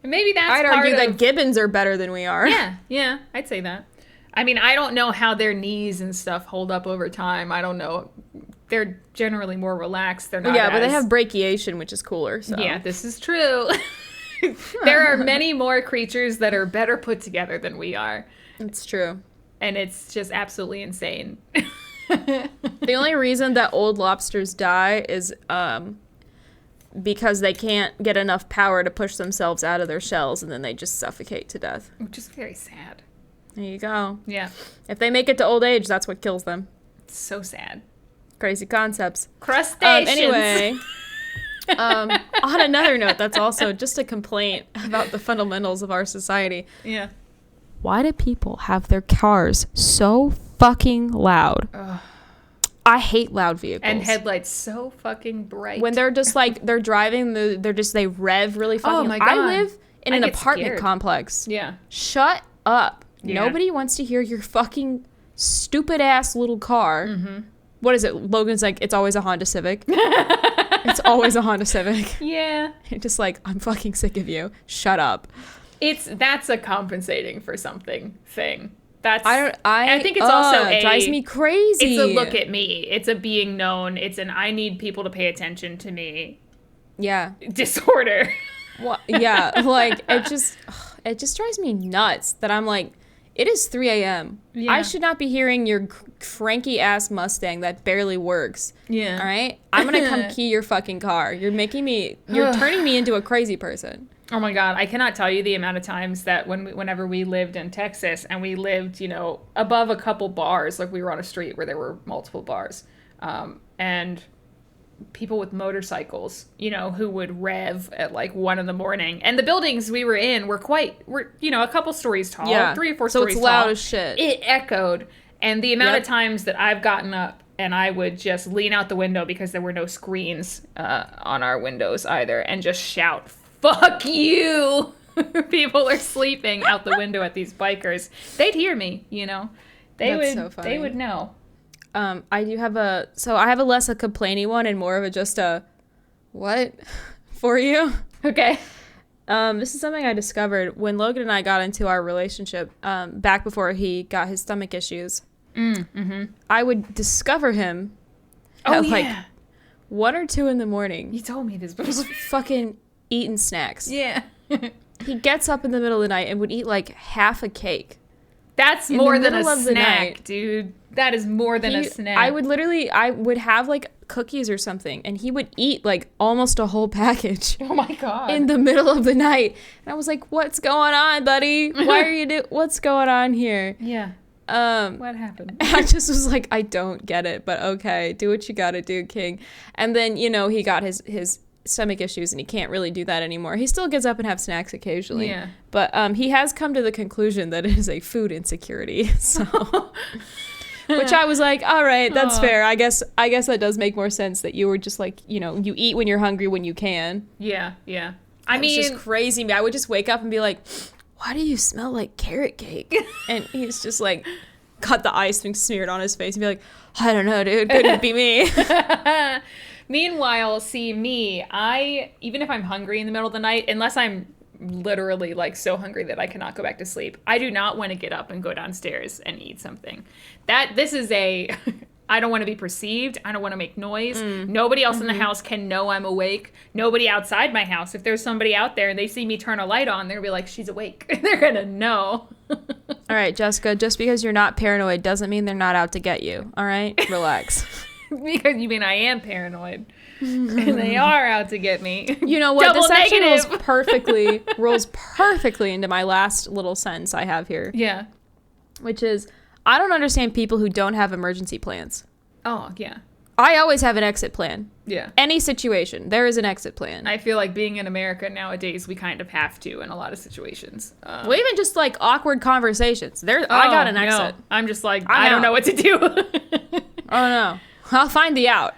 Maybe that's I'd argue that gibbons are better than we are. Yeah, I'd say that. I mean, I don't know how their knees and stuff hold up over time. I don't know. They're generally more relaxed. They're not. Yeah, but they have brachiation, which is cooler. So. Yeah, this is true. There are many more creatures that are better put together than we are. It's true. And it's just absolutely insane. The only reason that old lobsters die is because they can't get enough power to push themselves out of their shells, and then they just suffocate to death. Which is very sad. There you go. Yeah. If they make it to old age, that's what kills them. It's so sad. Crazy concepts. Crustaceans. Anyway, on another note, that's also just a complaint about the fundamentals of our society. Yeah. Why do people have their cars so fucking loud? Ugh. I hate loud vehicles. And headlights so fucking bright. When they're just like, they're driving, they rev really fucking. Oh my God. I live in an apartment complex. Yeah. Shut up. Yeah. Nobody wants to hear your fucking stupid ass little car. What is it? Logan's like, it's always a Honda Civic. It's always a Honda Civic. Yeah. Just like, I'm fucking sick of you. Shut up. That's a compensating for something thing. I think it's also it drives me crazy. It's a look at me. It's a being known. It's an I need people to pay attention to me. Yeah. Disorder. Well, yeah. Like it just drives me nuts that I'm like, It is 3 a.m. Yeah. I should not be hearing your cranky ass Mustang that barely works. Yeah. All right? I'm going to come key your fucking car. You're turning me into a crazy person. Oh my God, I cannot tell you the amount of times that whenever we lived in Texas and we lived, above a couple bars, like we were on a street where there were multiple bars, and people with motorcycles, who would rev at like 1 a.m. And the buildings we were in were a couple stories tall, 3 or 4 stories tall. So it's loud as shit. It echoed. And the amount of times that I've gotten up and I would just lean out the window because there were no screens on our windows either and just shout, "Fuck you!" People are sleeping out the window at these bikers. They'd hear me, So funny. They would know. I have a less a complainy one and more of a just a what for you. Okay. This is something I discovered when Logan and I got into our relationship back before he got his stomach issues. Mm-hmm. I would discover him at like 1 or 2 in the morning. You told me this Just before. fucking eating snacks. Yeah. He gets up in the middle of the night and would eat like half a cake. That's In more the than a middle of the snack, night. dude. That is more than a snack. I would have like cookies or something, and he would eat like almost a whole package. Oh my God. In the middle of the night. And I was like, "What's going on, buddy? Why are you what's going on here?" Yeah. What happened? I just was like, I don't get it, but okay, do what you gotta do, King. And then, he got his stomach issues and he can't really do that anymore. He still gets up and have snacks occasionally. Yeah. But he has come to the conclusion that it is a food insecurity. So which I was like, all right, that's fair. I guess that does make more sense that you were just like, you eat when you're hungry when you can. Yeah, yeah. It's just crazy. I would just wake up and be like, why do you smell like carrot cake? And he's just like, got the ice being smeared on his face and be like, I don't know, dude. Couldn't be me. Meanwhile, see me, even if I'm hungry in the middle of the night, unless I'm literally like so hungry that I cannot go back to sleep, I do not want to get up and go downstairs and eat something. I don't want to be perceived. I don't want to make noise. Nobody else in the house can know I'm awake. Nobody outside my house. If there's somebody out there and they see me turn a light on, they're going to be like, she's awake. They're going to know. All right, Jessica, just because you're not paranoid doesn't mean they're not out to get you. All right? Relax. Because you mean I am paranoid. And they are out to get me. You know what? Double this actually negative. rolls perfectly into my last little sentence I have here. Yeah. Which is, I don't understand people who don't have emergency plans. Oh, yeah. I always have an exit plan. Yeah. Any situation, there is an exit plan. I feel like being in America nowadays, we kind of have to in a lot of situations. Well, even just like awkward conversations. I got an exit. No. I'm just like, I don't know what to do. Oh, no. I'll find the out.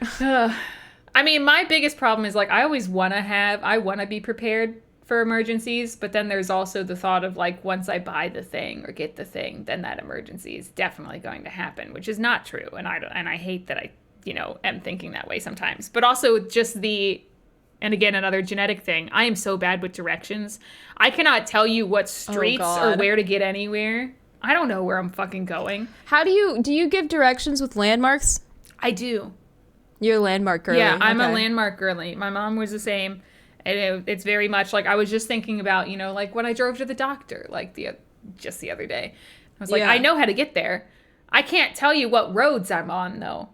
I mean, my biggest problem is like, I want to be prepared for emergencies, but then there's also the thought of like, once I buy the thing or get the thing, then that emergency is definitely going to happen, which is not true. And I hate that I am thinking that way sometimes. But also just and again, another genetic thing, I am so bad with directions. I cannot tell you what streets or where to get anywhere. I don't know where I'm fucking going. How do you give directions with landmarks? I do. You're a landmark girly. Yeah, I'm a landmark girly. My mom was the same. And it's very much like, I was just thinking about, like when I drove to the doctor, like just the other day. I was like, I know how to get there. I can't tell you what roads I'm on, though.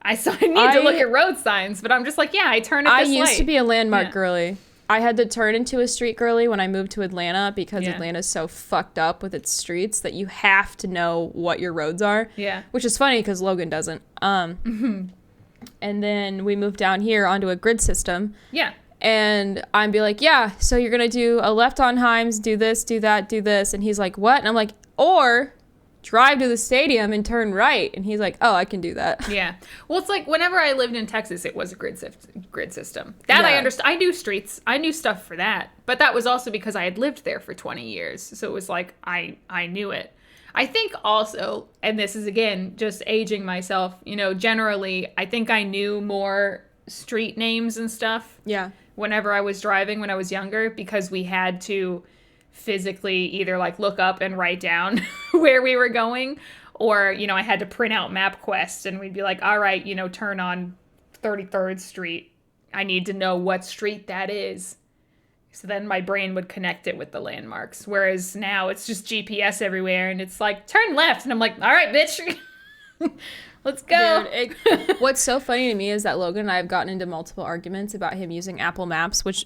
I need to look at road signs, but I'm just like, I turn at this light. I used to be a landmark girly. I had to turn into a street girly when I moved to Atlanta because Atlanta's so fucked up with its streets that you have to know what your roads are. Yeah. Which is funny because Logan doesn't. And then we moved down here onto a grid system. Yeah. And I'd be like, so you're going to do a left on Himes, do this, do that, do this. And he's like, what? And I'm like, or drive to the stadium and turn right. And he's like, oh, I can do that. Yeah. Well, it's like whenever I lived in Texas, it was a grid system. That I understand. I knew streets. I knew stuff for that. But that was also because I had lived there for 20 years. So it was like I knew it. I think also, and this is, again, just aging myself, generally, I think I knew more street names and stuff. Yeah. Whenever I was driving when I was younger, because we had to physically either like look up and write down where we were going, or, I had to print out MapQuest and we'd be like, all right, turn on 33rd Street. I need to know what street that is. So then my brain would connect it with the landmarks. Whereas now it's just GPS everywhere and it's like, turn left. And I'm like, all right, bitch. Let's go. Dude, what's so funny to me is that Logan and I have gotten into multiple arguments about him using Apple Maps, which,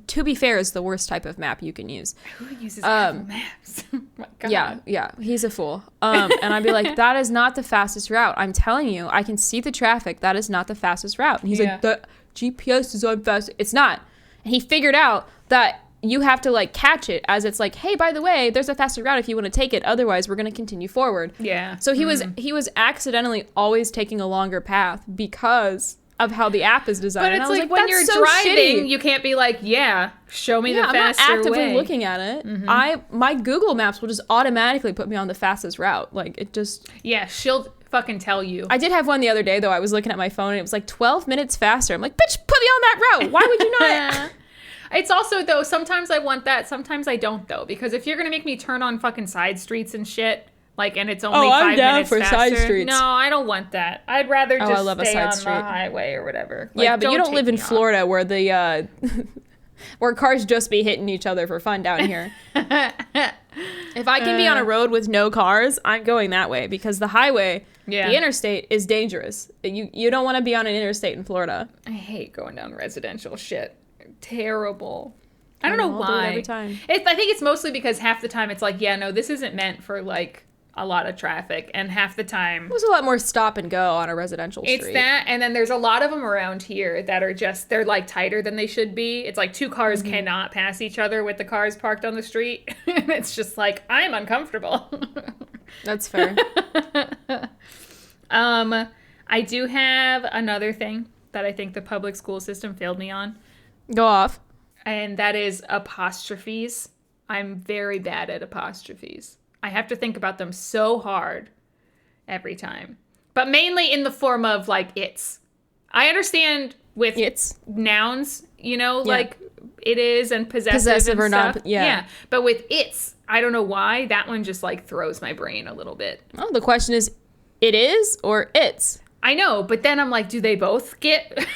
to be fair, is the worst type of map you can use. Who uses Apple Maps? Oh my God. Yeah, he's a fool. And I'd be like, that is not the fastest route. I'm telling you, I can see the traffic. That is not the fastest route. And he's like, the GPS is on fast. It's not. And he figured out that you have to like catch it as it's like, hey, by the way, there's a faster route if you want to take it. Otherwise, we're going to continue forward. Yeah. So he was accidentally always taking a longer path because of how the app is designed. But it's and I was like when you're so driving, shitty. you can't be like, show me the faster way. I'm not actively looking at it. My Google Maps will just automatically put me on the fastest route. Like it just. Yeah, she'll fucking tell you. I did have one the other day though. I was looking at my phone and it was like 12 minutes faster. I'm like, bitch, put me on that route. Why would you not? It's also, though, sometimes I want that. Sometimes I don't, though. Because if you're going to make me turn on fucking side streets and shit, like, and it's only 5 minutes faster. Side streets. No, I don't want that. I'd rather just stay on the highway or whatever. Like, yeah, but you don't live in Florida where the, where cars just be hitting each other for fun down here. If I can be on a road with no cars, I'm going that way because the highway, the interstate is dangerous. You don't want to be on an interstate in Florida. I hate going down residential shit. Terrible. I don't know why. Do it every time. I think it's mostly because half the time it's like, this isn't meant for like a lot of traffic, and half the time there's a lot more stop and go on a residential street. It's that, and then there's a lot of them around here that are they're like tighter than they should be. It's like 2 cars cannot pass each other with the cars parked on the street. It's just like, I'm uncomfortable. That's fair. I do have another thing that I think the public school system failed me on. Go off. And that is apostrophes. I'm very bad at apostrophes. I have to think about them so hard every time. But mainly in the form of like it's. I understand with nouns, like it is and possessive and or stuff. not. Yeah. But with it's, I don't know why, that one just like throws my brain a little bit. Oh, the question is, it is or it's? I know, but then I'm like, do they both get...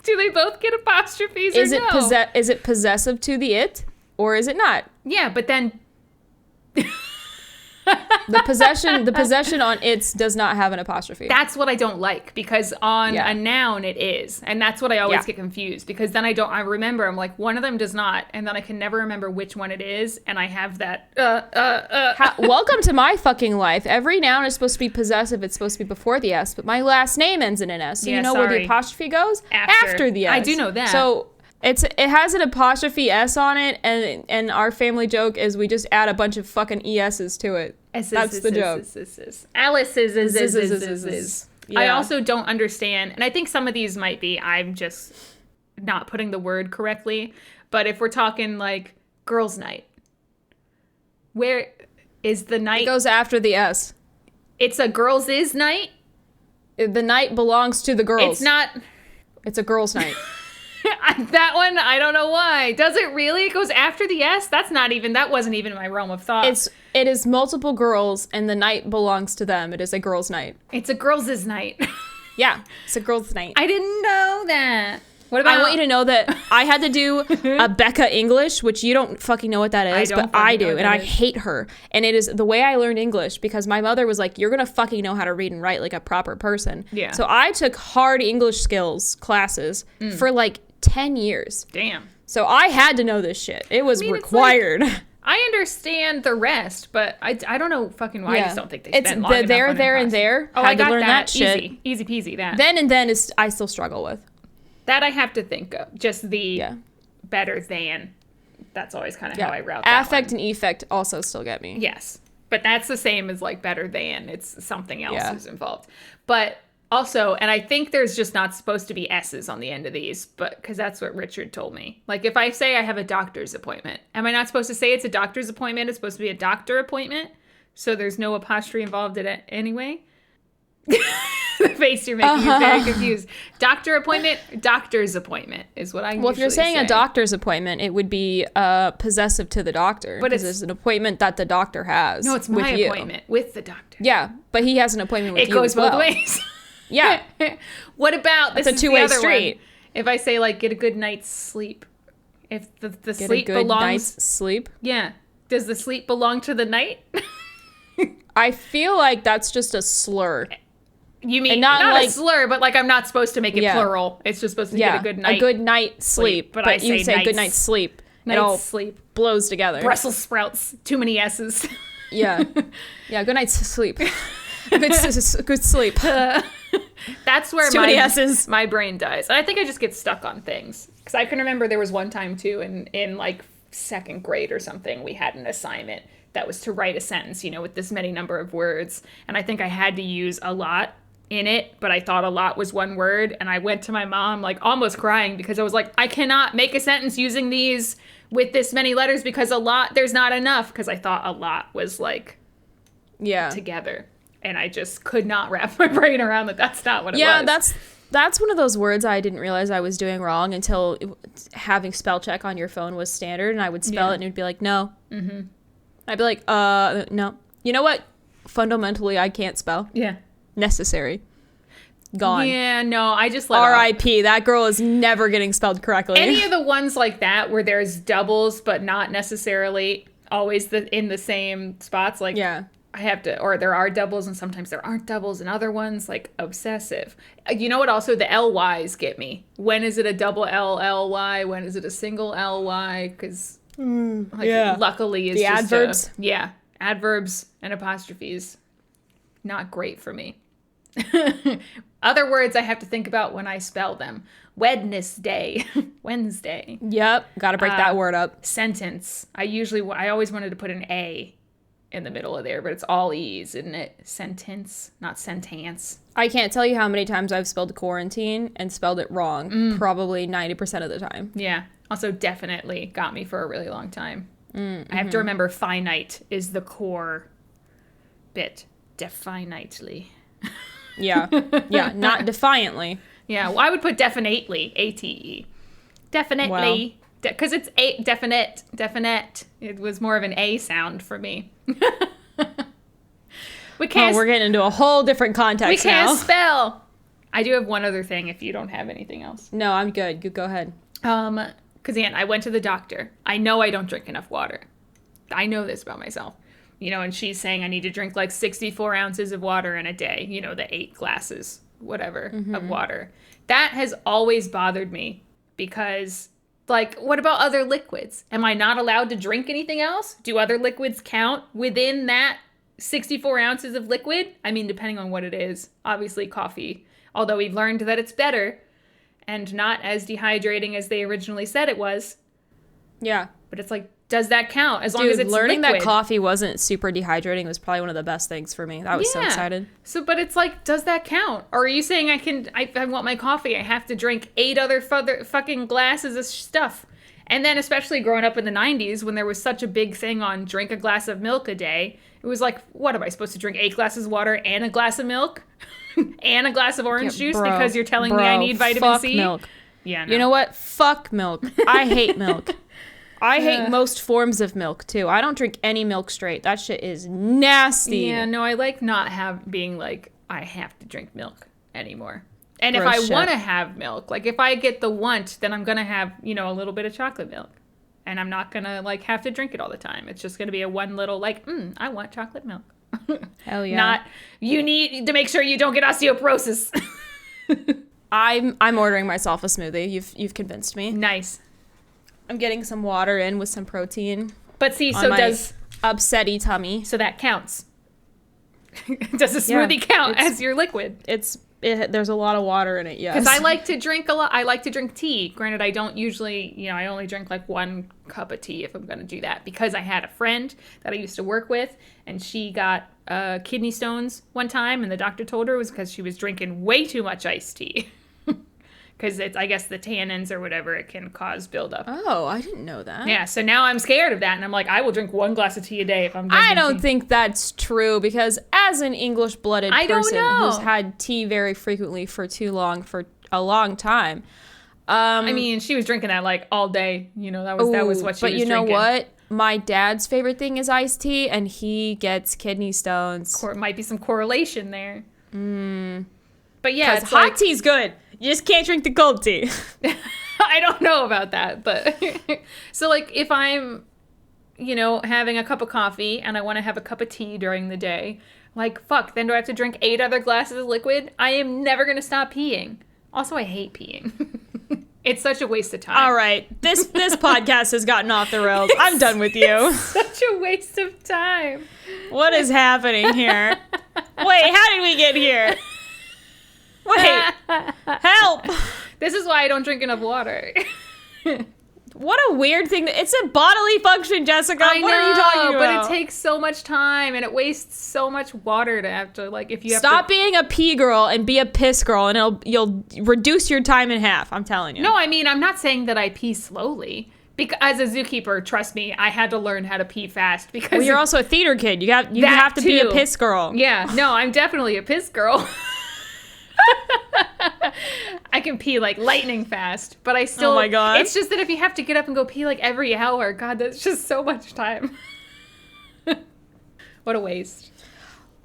Do they both get apostrophes or no? Is it possessive to the it or is it not? Yeah, but then the possession on its does not have an apostrophe. That's what I don't like because on a noun it is, and that's what I always get confused because then I remember I'm like one of them does not, and then I can never remember which one it is, and I have that. Welcome to my fucking life. Every noun is supposed to be possessive. It's supposed to be before the S, but my last name ends in an S. So you know where the apostrophe goes after the S. I do know that. So. It has an apostrophe S on it, and our family joke is we just add a bunch of fucking ES's to it. That's the joke. Alice is. I also don't understand, and I think some of these might be I'm just not putting the word correctly, but if we're talking like girls' night, where is the night? It goes after the S. It's a girls' is night? The night belongs to the girls. It's not. It's a girls' night. That one, I don't know why. Does it really? It goes after the S? That wasn't even my realm of thought. It is multiple girls, and the night belongs to them. It is a girls' night. It's a girls' night. Yeah, it's a girls' night. I didn't know that. What about? I want you to know that I had to do a Becca English, which you don't fucking know what that is, but I do, and I hate her. And it is the way I learned English because my mother was like, "You're gonna fucking know how to read and write like a proper person." Yeah. So I took hard English skills classes for like 10 years. Damn. So I had to know this shit. It was required. I understand the rest, but I don't know fucking why. I just don't think they spend long enough there, on there, and there. Oh, had I got to learn that. shit. Easy peasy, that. Then is I still struggle with. That I have to think of. Just the better than. That's always kind of how I route that affect one. and effect also still get me. Yes. But that's the same as like better than. It's something else is involved. But also, and I think there's just not supposed to be S's on the end of these, but because that's what Richard told me. Like if I say I have a doctor's appointment, am I not supposed to say it's a doctor's appointment? It's supposed to be a doctor appointment. So there's no apostrophe involved in it anyway. The face you're making is very confused. Doctor appointment, doctor's appointment is what I usually say. Well, if you're saying a doctor's appointment, it would be possessive to the doctor. But it's an appointment that the doctor has. No, it's my appointment with the doctor. Yeah, but he has an appointment with you. It goes both ways. Yeah. What about this? It's a two-way street. If I say like get a good night's sleep, If the Get sleep a good belongs... night's sleep. Yeah. Does the sleep belong to the night? I feel like that's just a slur. You mean And not not a like- slur, but like I'm not supposed to make it Yeah. plural. It's just supposed to get a good night. A good night sleep. But But, I you say say nights. good night sleep. It Night's all sleep. blows together. Brussels sprouts. Too many S's. Yeah. Yeah, good night's sleep. Good sleep. That's where Too many S's. my brain dies. And I think I just get stuck on things. Because I can remember there was one time, too, in like second grade or something, we had an assignment that was to write a sentence, you know, with this many number of words. And I think I had to use a lot in it, but I thought a lot was one word. And I went to my mom, like, almost crying because I was like, I cannot make a sentence using these with this many letters because a lot, there's not enough. Because I thought a lot was, like, together. And I just could not wrap my brain around that that's not what it was. Yeah, that's one of those words I didn't realize I was doing wrong until having spell check on your phone was standard, and I would spell it and it would be like, no. Mm-hmm. I'd be like, no. You know what? Fundamentally, I can't spell. Yeah. Necessary. Gone. Yeah, no, I just let R.I.P. That girl is never getting spelled correctly. Any of the ones like that where there's doubles but not necessarily always in the same spots, like I have to, or there are doubles and sometimes there aren't doubles, and other ones like obsessive. You know what? Also, the LYs get me. When is it a double LLY? When is it a single LY? Because luckily, it's the just adverbs. Adverbs and apostrophes, not great for me. Other words I have to think about when I spell them. Wednesday. Wednesday. Yep. Got to break that word up. Sentence. I always wanted to put an A in the middle of there, but it's all E's, isn't it? Sentence, not sentence. I can't tell you how many times I've spelled quarantine and spelled it wrong. Probably 90% of the time. Yeah. Also, definitely got me for a really long time. I have to remember finite is the core bit. Definitely. Yeah. Yeah. Not defiantly. Yeah. Well, I would put definitely. ATE. Definitely. Because it's definite. It was more of an A sound for me. We can't. We're getting into a whole different context now. We can't spell. I do have one other thing if you don't have anything else. No, I'm good. You go ahead. Because again, I went to the doctor. I know I don't drink enough water. I know this about myself. You know, and she's saying I need to drink like 64 ounces of water in a day. You know, the 8 glasses, whatever, of water. That has always bothered me because, like, what about other liquids? Am I not allowed to drink anything else? Do other liquids count within that 64 ounces of liquid? I mean, depending on what it is. Obviously, coffee. Although we've learned that it's better and not as dehydrating as they originally said it was. Yeah. But it's like, does that count? As long Dude, as it's learning liquid. that coffee wasn't super dehydrating was probably one of the best things for me. I was so excited. So, but it's like, does that count? Or are you saying I want my coffee, I have to drink 8 other fucking glasses of stuff? And then especially growing up in the 90s when there was such a big thing on drink a glass of milk a day, it was like, what am I supposed to drink 8 glasses of water and a glass of milk? And a glass of orange juice because you're telling me I need vitamin fuck C? Milk. Yeah, no. You know what? Fuck milk. I hate milk. I hate most forms of milk, too. I don't drink any milk straight. That shit is nasty. Yeah, no, I like not being like, I have to drink milk anymore. And Gross if I shit. want to have milk, like if I get the want, then I'm going to have, you know, a little bit of chocolate milk. And I'm not going to like have to drink it all the time. It's just going to be a one little like, I want chocolate milk. Hell yeah. Not, you need to make sure you don't get osteoporosis. I'm ordering myself a smoothie. You've convinced me. Nice. I'm getting some water in with some protein. But see, on so my does upsetty tummy. So that counts. Does a smoothie count as your liquid? There's a lot of water in it, yes. Because I like to drink a lot. I like to drink tea. Granted, I don't usually, you know, I only drink like 1 cup of tea if I'm going to do that. Because I had a friend that I used to work with, and she got kidney stones one time, and the doctor told her it was because she was drinking way too much iced tea. Because it's, I guess, the tannins or whatever, it can cause buildup. Oh, I didn't know that. Yeah, so now I'm scared of that, and I'm like, I will drink 1 glass of tea a day if I'm drinking I don't tea. think that's true, because as an English-blooded person who's had tea very frequently for a long time. I mean, she was drinking that like all day. You know, that was what she was drinking. But you know what? My dad's favorite thing is iced tea, and he gets kidney stones. Might be some correlation there. But yeah, because hot tea's good. You just can't drink the cold tea. I don't know about that, but so like if I'm, having a cup of coffee and I want to have a cup of tea during the day, like, fuck, then do I have to drink 8 other glasses of liquid? I am never going to stop peeing. Also, I hate peeing. It's such a waste of time. All right. This podcast has gotten off the rails. I'm done with you. Such a waste of time. What is happening here? Wait, how did we get here? Wait. Help. This is why I don't drink enough water. What a weird thing. It's a bodily function, Jessica. I what are you talking about? But it takes so much time and it wastes so much water to have to, like, if you have Stop being a pee girl and be a piss girl, and you'll reduce your time in half. I'm telling you. No, I mean, I'm not saying that I pee slowly. Because as a zookeeper, trust me, I had to learn how to pee fast because... Well, you're also a theater kid. You have to be a piss girl. Yeah, no, I'm definitely a piss girl. I can pee like lightning fast, but I still... Oh my God. It's just that if you have to get up and go pee like every hour, God, that's just so much time. What a waste.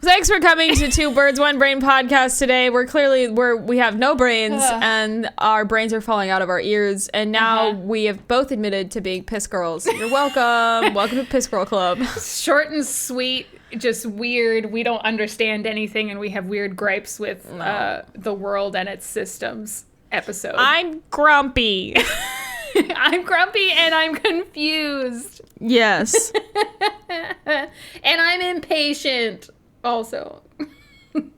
Thanks for coming to Two Birds, One Brain podcast today. We have no brains and our brains are falling out of our ears. And now we have both admitted to being piss girls. You're welcome. Welcome to Piss Girl Club. Short and sweet, just weird. We don't understand anything and we have weird gripes with the world and its systems episode. I'm grumpy. I'm grumpy and I'm confused. Yes. And I'm impatient. Also.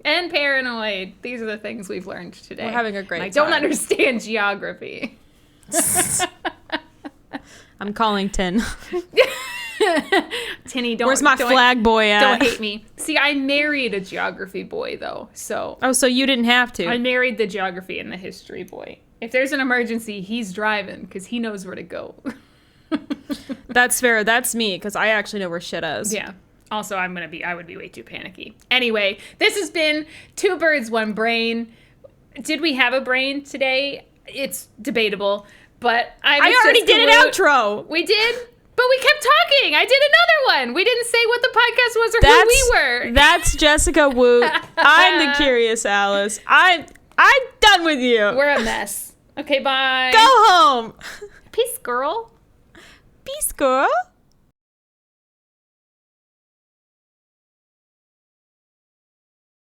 And paranoid. These are the things we've learned today. We're having a great time. I don't understand geography. I'm calling Tin. Tinny, don't... Where's my flag boy at? Don't hate me. See, I married a geography boy, though, so... Oh, so you didn't have to. I married the geography and the history boy. If there's an emergency, he's driving, because he knows where to go. That's fair. That's me, because I actually know where shit is. Yeah. Also, I would be way too panicky. Anyway, this has been Two Birds, One Brain. Did we have a brain today? It's debatable, but I already did an outro. We did? But we kept talking. I did another one. We didn't say what the podcast was or who we were. That's Jessica Wu. I'm the Curious Alice. I'm done with you. We're a mess. Okay, bye. Go home. Peace, girl. Peace, girl.